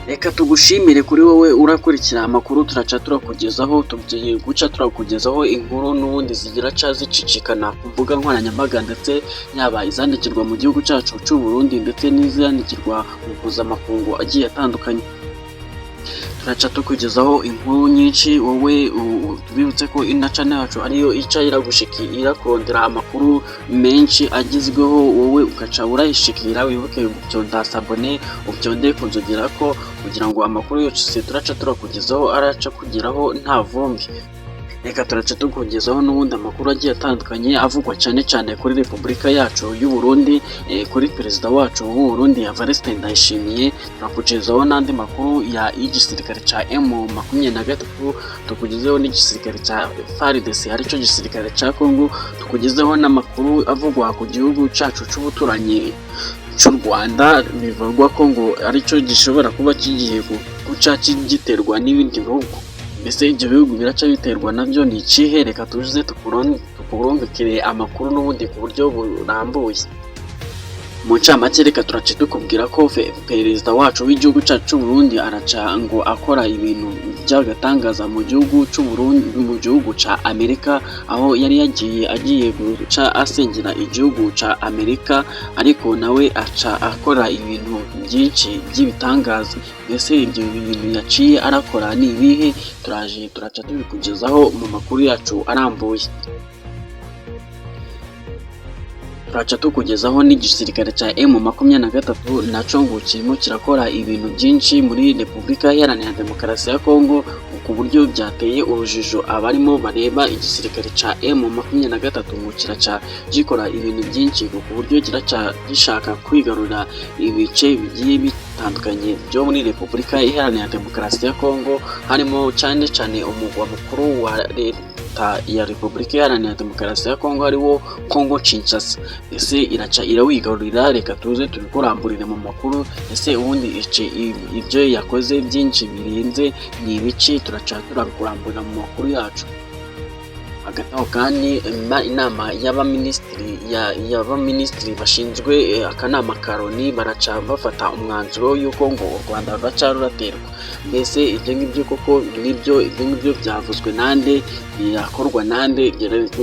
Reka tugushimire kuri wowe urakurikira amakuru turaca turakugezaho, tugiye guca turakugezaho inkuru n'ubundi zigira ca zicicikana ku mbuga nkoranyambaga ndetse yaba izandikirwa mu gihugu cyacu cy'u Burundi ndetse n'izandikirwa mu mpuzamakungu agiye atandukanye. Turaca tukugezaho inkuru nyinshi, wowe tubibutse ko ina channel yacu ariyo ica irakurondera amakuru menshi agezweho, wowe ugaca urayishikira, wibuke gutyonda sabone ubyonde kunzogera ko kugira ngo amakuru yose turaca turakugezaho araca kugeraho nta vumbi. Reka turaca tukugezaho n'ubundi amakuru agiye atandukanye avugwa cyane cyane kuri Repubulika yacu y'u Burundi, kuri perezida wacu w'u Burundi Evariste Ndayishimiye. Turakugezaho n'andi makuru ya igisirikare ca M23, tukugezeho n'igisirikare ca FARDC aricyo gisirikare ca Congo, tukugezeho n'amakuru avugwa ku gihugu cacu c'ubuturanyi cy'u Rwanda, bivugwa ko ngo aricyo gishobora kuba kigiye guca giterwa n'ibindi bihugu. Mbese ibyo bihugu biraca biterwa nabyo ni ikihe? Reka tuze tukurungikire amakuru n'ubundi ku buryo burambuye. Mu ncamake reka turaca tukubwira ko perezida wacu w'igihugu cyacu cy'u Burundi araca ngo akora ibintu by'agatangaza mu gihugu cy'u Burundi, mu gihugu ca Amerika, aho yari agiye guca asengera igihugu ca Amerika, ariko nawe aca akora ibintu byinshi by'ibitangaza. Mbese ibyo bintu yaciye arakora ni ibihe? Turaca tubikugezaho mu makuru yacu arambuye. Turaca tukugezaho n'igisirikare ca M23 naco ngo kirimo kirakora ibintu byinshi muri Repubulika Iharanira Demokarasi ya Kongo, ku buryo byateye urujijo abarimo bareba igisirikare ca M23 ngo kiraca gikora ibintu byinshi ku buryo kiraca gishaka kwigarurira ibice bigiye bitandukanye byo muri Repubulika Iharanira Demokarasi ya Kongo, harimo cyane cyane umugwa mukuru wa ya Repubulika Iharanira Demokarasi ya Kongo ariwo Kongo Kinshasa. Ese iraca irawigarurira? Reka tuze tubikuramburire mu makuru. Ese ubundi ibyo yakoze byinshi birinze ni ibice? Turaca turabikuramburira mu makuru yacu. Hagati aho kandi inama y'abaminisitiri bashinzwe akanama ka Loni baraca bafata umwanzuro y'uko ngo u Rwanda ruca ruraterwa. Mbese ibyo ngibyo koko ibyo ngibyo byavuzwe nande, birakorwa nande?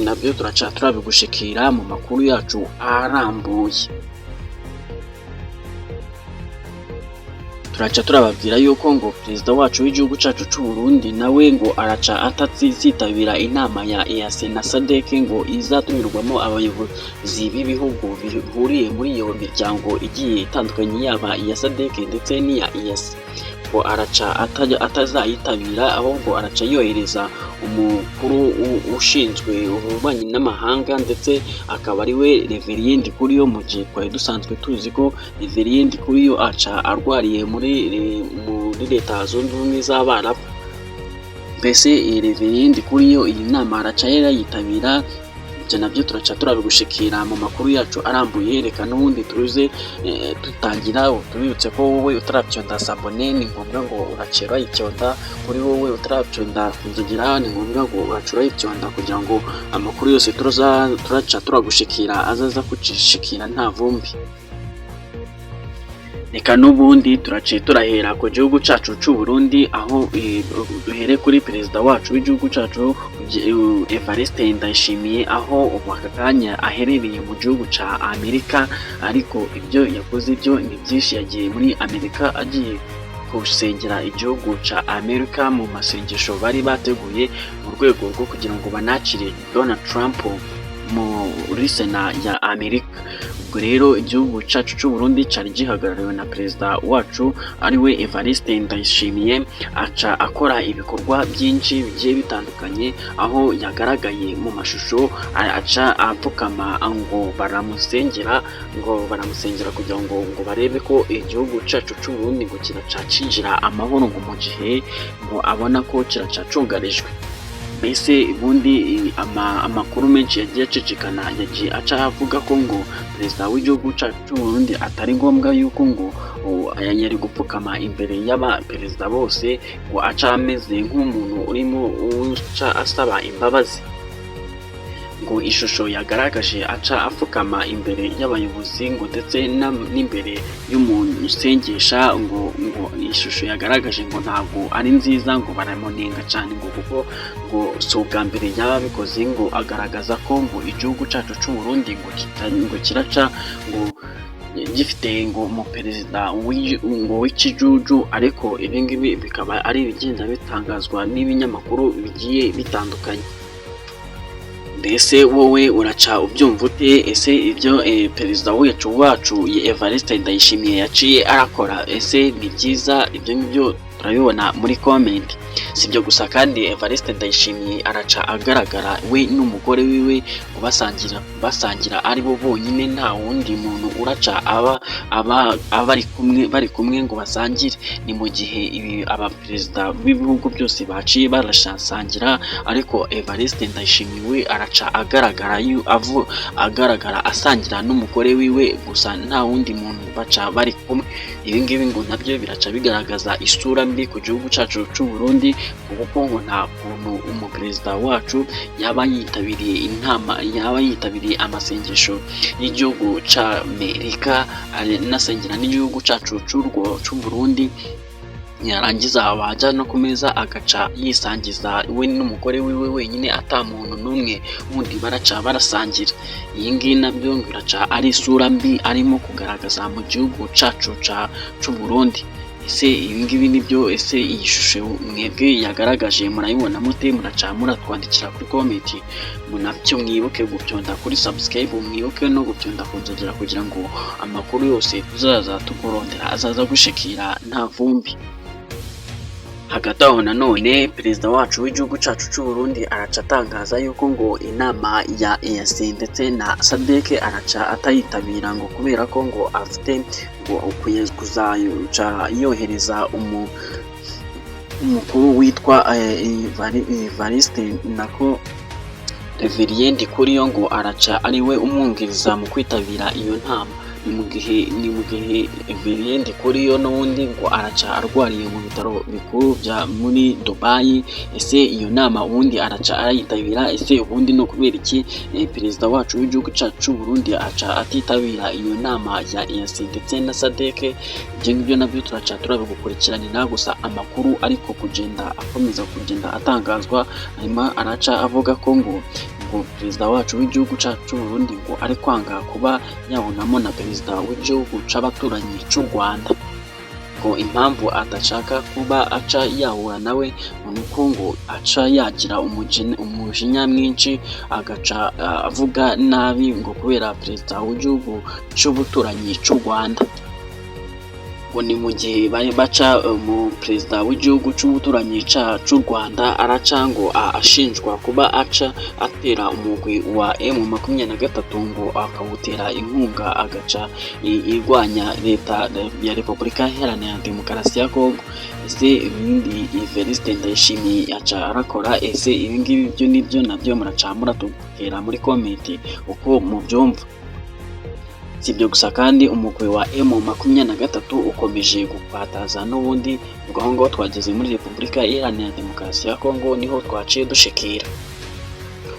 Nabyo turaca turabigushikira mu makuru yacu arambuye. Turaca turababwira yuko ngo perezida wacu w'igihugu cyacu cy'u Burundi nawe ngo araca atazitabira inama ya EAC na SADC ngo izatumirwamo abayobozi b'ibihugu bihuriye muri iyo miryango igiye itandukanye, yaba iya SADC ndetse n'iya EAC. Ngo araca atazayitabira, ahubwo araca yohereza umukuru ushinzwe ububanyi n'amahanga ndetse akaba ari we Reverien Ndikuriyo, mu gihe twari dusanzwe tuzi ko Reverien Ndikuriyo aca arwariye muri Leta Zunze Ubumwe z'Abarabu. Mbese Reverien Ndikuriyo iyi nama araca yarayitabira. Ibyo nabyo turaca turabigushikira mu makuru yacu arambuye. Reka n'ubundi turuze tutangira tubibutse ko wowe utarabyonda sabone ni ngombwa ngo uracira icyonda, kuri wowe utarabyonda kunzogera ni ngombwa ngo uracura icyonda kugira ngo amakuru yose turaca turagushikira azaza kucishikira nta vumbi. Reka n'ubundi turaciye turahera ku gihugu cyacu cy'u Burundi, aho duhere kuri perezida wacu w'igihugu cyacu Evariste Ndayishimiye, aho aka kanya aherereye mu gihugu ca Amerika. Ariko ibyo yakoze byo ni byinshi, yagiye muri Amerika agiye gusengera igihugu ca Amerika mu masengesho bari bateguye mu rwego rwo kugira ngo banakire Donald Trump muri Sena ya Amerika. Ubwo rero igihugu cyacu cy'u Burundi cyari gihagarariwe na perezida wacu ariwe Evariste Ndayishimiye, aca akora ibikorwa byinshi bigiye bitandukanye, aho yagaragaye mu mashusho aca apfukama ngo baramusengera kugira ngo barebe ko igihugu cyacu cy'u Burundi ngo kiraca cinjira amahoro, ngo mu gihe ngo abona ko kiraca cungarijwe. Mbese ubundi amakuru menshi yagiye acicikana, yagiye aca avuga ko ngo perezida w'igihugu cyacu cy'u Burundi atari ngombwa yuko ngo yari gupfukama imbere y'abaperezida bose, ngo aca ameze nk'umuntu urimo uca asaba imbabazi. ngo ishusho yagaragaje aca apfukama imbere y'abayobozi ngo ndetse n'imbere y'umusengesha ngo ishusho yagaragaje ngo ntabwo ari nziza ngo baramunenga cyane ngo kuko ngo si ubwa mbere yaba bikoze ngo agaragaza ko ngo igihugu cyacu cy'u Burundi ngo kiraca ngo gifite ngo umuperezida ngo w'ikijuju, ariko ibi ngibi bikaba ari ibigenda bitangazwa n'ibinyamakuru bigiye bitandukanye. Mbese wowe uraca ubyumva ute? Ese ibyo perezida wacu Evariste Ndayishimiye yaciye arakora ese ni byiza? Ibyo ngibyo turabibona muri comment. Si ibyo gusa kandi Evariste Ndayishimiye araca agaragara we n'umugore wiwe ngo basangira ari bo bonyine, nta wundi muntu uraca bari kumwe ngo basangire. Ni mu gihe abaperezida b'ibihugu byose baciye barashasangira, ariko Evariste Ndayishimiye we araca agaragara asangira n'umugore wiwe gusa nta wundi muntu baca bari kumwe. Ibi ngibi ngo nabyo biraca bigaragaza isura mbi ku gihugu cyacu cy'u Burundi, kuko ngo nta kuntu umuperezida wacu yaba yitabiriye amasengesho y'igihugu cy'Amerika anasengera n'igihugu cyacu cy'u Burundi, yarangiza wajya no ku meza agaca yisangiza we n'umugore wiwe wenyine ata muntu n'umwe wundi baraca barasangira. Iyi ngiyi nabyo biraca ari isura mbi arimo kugaragaza mu gihugu cyacu cy'u Burundi. Ese ibi ngibi nibyo? Ese iyi shusho mwebwe yagaragaje murayibona mute? Muraca muratwandikira kuri comment. Munabyo mwibuke gutyonda kuri subscribe, mwibuke no gutyonda kunzogera kugira ngo amakuru yose tuzaza tugorondera azaza gushikira nta vumbi. Hagati aho nanone perezida wacu w'igihugu cyacu cy'u Burundi araca atangaza yuko ngo inama ya EAC ndetse na SADC araca atayitabira ngo kubera ko ngo afite ngo ukwiye kuzaca yohereza umukuru witwa Evariste Reverien Ndikuriyo ngo araca ari we umwungiriza mu kwitabira iyo nama. Ni mu gihe Reverien Ndikuriyo n'ubundi ngo araca arwariye mu bitaro bikuru bya muri Dubai. Ese iyo nama ubundi araca arayitabira? Ese ubundi no kubera iki perezida wacu w'igihugu cyacu cy'u Burundi aca atitabira iyo nama ya EAC ndetse na SADC? Ibyo ngibyo nabyo turaca turabigukurikiranira, gusa amakuru ariko akomeza kugenda atangazwa, hanyuma araca avuga ko ngo perezida wacu w'igihugu cyacu cy'u Burundi ngo ari kwanga kuba yabonamo na perezida w'igihugu c'abaturanyi cy'u Rwanda. Ngo impamvu adashaka kuba aca yahura nawe nuko ngo aca yagira umujinya mwinshi agaca avuga nabi ngo kubera perezida w'igihugu c'ubuturanyi cy'u Rwanda. Ngo ni mu gihe baca mu perezida w'igihugu cy'ubuturanyi cy'u Rwanda araca ngo ashinjwa kuba aca atera umugwi wa M23 ngo akawutera inkunga agaca irwanya leta ya Repubulika Iharanira Demokarasi ya Kongo. Ese ibindi Evariste Ndayishimiye aca arakora? Ese ibi ngibi byo nibyo nabyo muraca muratubwira muri comment uko mubyumva. Si ibyo gusa kandi umugwi wa M23 ukomeje gupataza n'ubundi, ubwo aho ngaho twageze muri Repubulika Iharanira Demokarasi ya Kongo niho twaciye dushikira.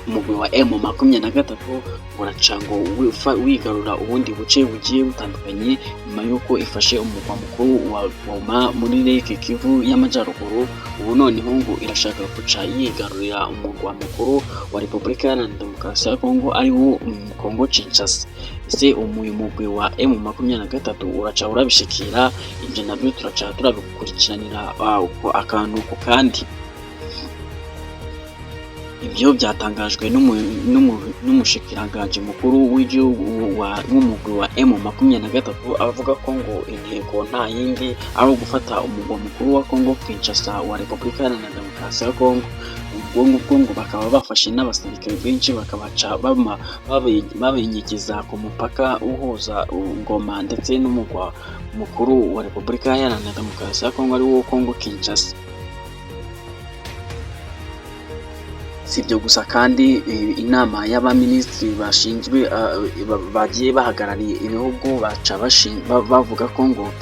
Umugwi wa M23 uraca ngo wigarura ubundi buce bugiye butandukanye nyuma y'uko ifashe umurwa mukuru wa Goma muri Lake Kivu y'Amajyaruguru. Ubu noneho ngo irashaka guca yigarurira umurwa mukuru wa Repubulika Iharanira Demokarasi ya Kongo ari wo Kongo Kinshasa. Ese umugwi wa M23 uraca urabishikira? Ibyo nabyo turaca turabikurikiranira akantu ku kandi. Ibyo byatangajwe n'umushikiranganje mukuru w'igihugu w'umugwi wa M23 avuga ko ngo intego nta yindi ari ugufata umurwa mukuru wa Kongo Kinshasa wa Repubulika Iharanira Demokarasi ya Kongo. Ubwo ngo bakaba bafashe n'abasirikare benshi bakabaca babenyegeza ku mupaka uhuza Goma ndetse n'umurwa mukuru wa Repubulika Iharanira Demokarasi ya Kongo ari wo Kongo Kinshasa. Si ibyo gusa kandi inama y'abaminisitiri bashinzwe bagiye bahagarariye ibihugu baca bavuga ko ngo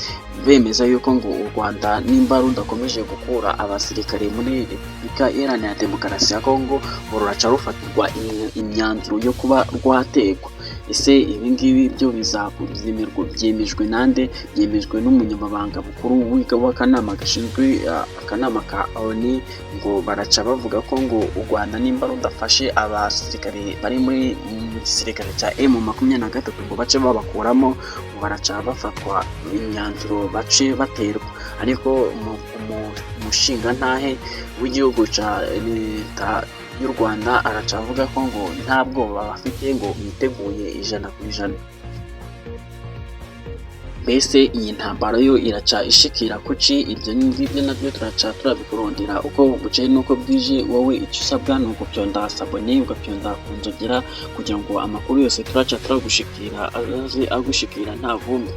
bemeza yuko ngo u Rwanda nimba rudakomeje gukura abasirikare muri Repubulika Iharanira Demokarasi ya Kongo ngo ruraca rufatirwa imyanzuro yo kuba rwategwa. Ese ibi ngibi byo byemejwe nande? Byemejwe n'umunyamabanga mukuru w'akanama gashinzwe akanama ka ONU, ngo baraca bavuga ko ngo u Rwanda nimba rudafashe abasirikare bari muri gisirikare cya M23 ngo bace babakuramo, ngo baraca bafatwa imyanzuro bace baterwa. Ariko umushingantahe w'igihugu cya leta y'u Rwanda araca avuga ko ngo nta bwoba bafite, ngo biteguye 100%. Mbese iyi ntambara yo iraca ishikira kuki? Ibyo ngibyo nabyo turaca turabikurondera uko bucye nuko bwije. Wowe icyo usabwa ni ugupyonda sabone, ugapyonda kunzogera kugira ngo amakuru yose turaca turagushikira aze agushikira nta vumbi.